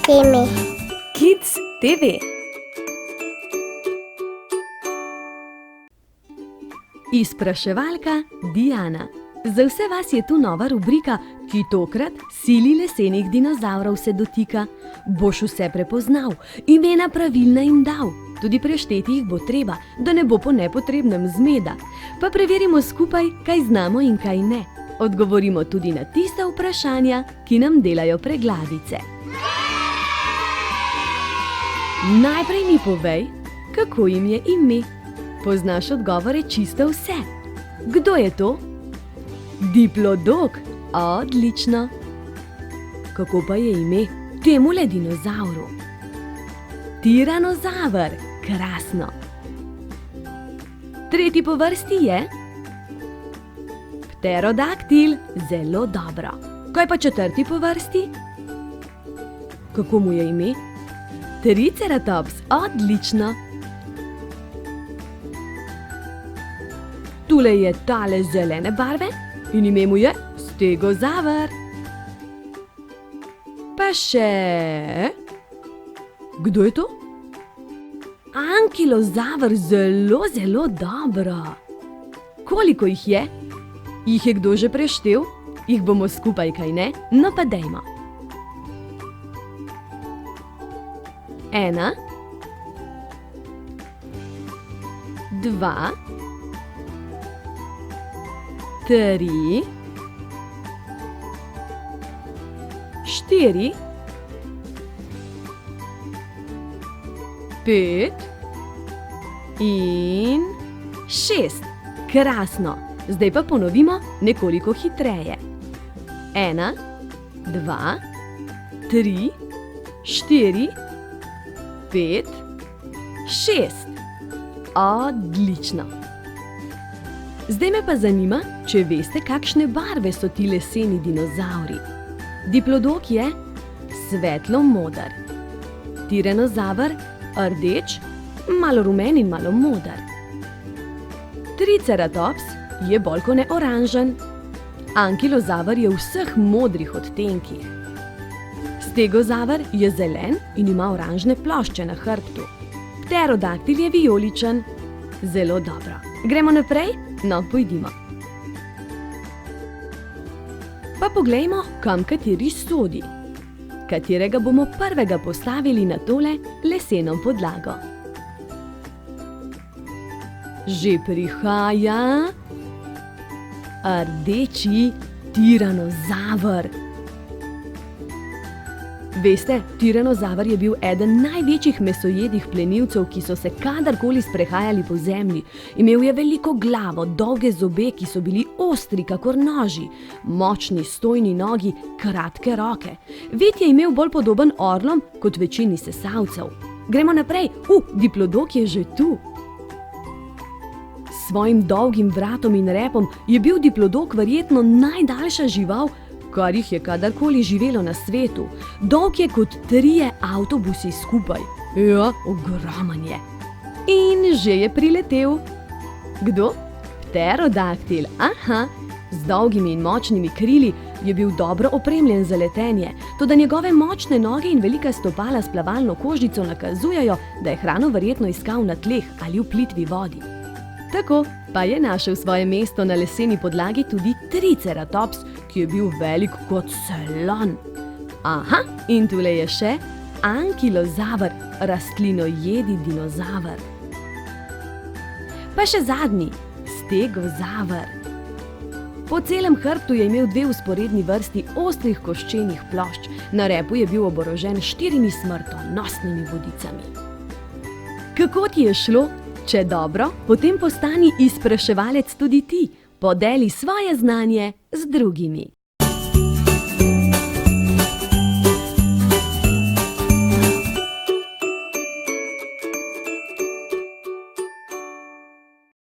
teme. Kids TV. Izpraševalka Diana. Za vse vas je tu nova rubrika, ki tokrat sili lesenih dinozavrov se dotika. Boš vse prepoznal, imena pravilna jim dal. Tudi prešteti jih bo treba, da ne bo po nepotrebnem zmeda. Pa preverimo skupaj, kaj znamo in kaj ne. Odgovorimo tudi na tista vprašanja, ki nam delajo preglavice. Najprej mi povej, kako jim je ime. Poznaš odgovore čisto vse. Kdo je to? Diplodok. Odlično. Kako pa je ime temule dinozavru? Tiranozaver. Krasno. Tretji po vrsti je pterodaktil. Zelo dobro. Kaj pa četrti po vrsti? Kako mu je ime? Triceratops. Odlično. Tule je tale zelene barve in ime mu je stegozaver. Pa še... Kdo je to? Ankilozaver. Zelo dobro. Koliko jih je? Jih je kdo že preštel? Jih bomo skupaj, kaj ne? No pa dejmo. 1, 2, 3, 4, 5 in 6. Krasno. Zdaj pa ponovimo nekoliko hitreje. 1, 2, 3, 4, 5, 6. Odlično. Zdaj me pa zanima, če veste, kakšne barve so ti leseni dinozavri. Diplodok je svetlo moder. Tiranozaver rdeč, malo rumen in malo moder. Triceratops je bolj kot ne oranžen. Ankilozaver je vseh modrih odtenkih. Stegozaver je zelen in ima oranžne plošče na hrbtu. Pterodaktil je vijoličen. Zelo dobro. Gremo naprej? No, pojdimo. Pa poglejmo, kam kateri sodi. Katerega bomo prvega postavili na tole leseno podlago. Že prihaja rdeči tiranozaver. Veste, tiranozaver je bil eden največjih mesojedih plenilcev, ki so se kadarkoli sprehajali po zemlji. Imel je veliko glavo, dolge zobe, ki so bili ostri kakor noži, močni stojni nogi, kratke roke. Vid je imel bolj podoben orlom kot večini sesalcev. Gremo naprej. Diplodok je že tu. S svojim dolgim vratom in repom je bil diplodok verjetno najdaljša žival, kar jih je kadarkoli živelo na svetu. Dolg je kot 3 avtobusi skupaj. Ja, ogromen je. In že je priletel. Kdo? Pterodaktil. Aha, z dolgimi in močnimi krili je bil dobro opremljen za letenje, toda njegove močne noge in velika stopala s plavalno kožico nakazujejo, da je hrano verjetno iskal na tleh ali v plitvi vodi. Tako pa je našel svoje mesto na leseni podlagi tudi Triceratops, ki je bil velik kot slon. Aha, in tule je še ankilozaver, rastlinojedi dinozaver. Pa še zadnji, stegozaver. Po celem hrbtu je imel 2 vzporedni vrsti ostrih koščenih plošč, na repu je bil oborožen 4 smrtonosnimi bodicami. Kako ti je šlo? Če dobro, potem postani izpraševalec tudi ti. Podeli svoje znanje z drugimi.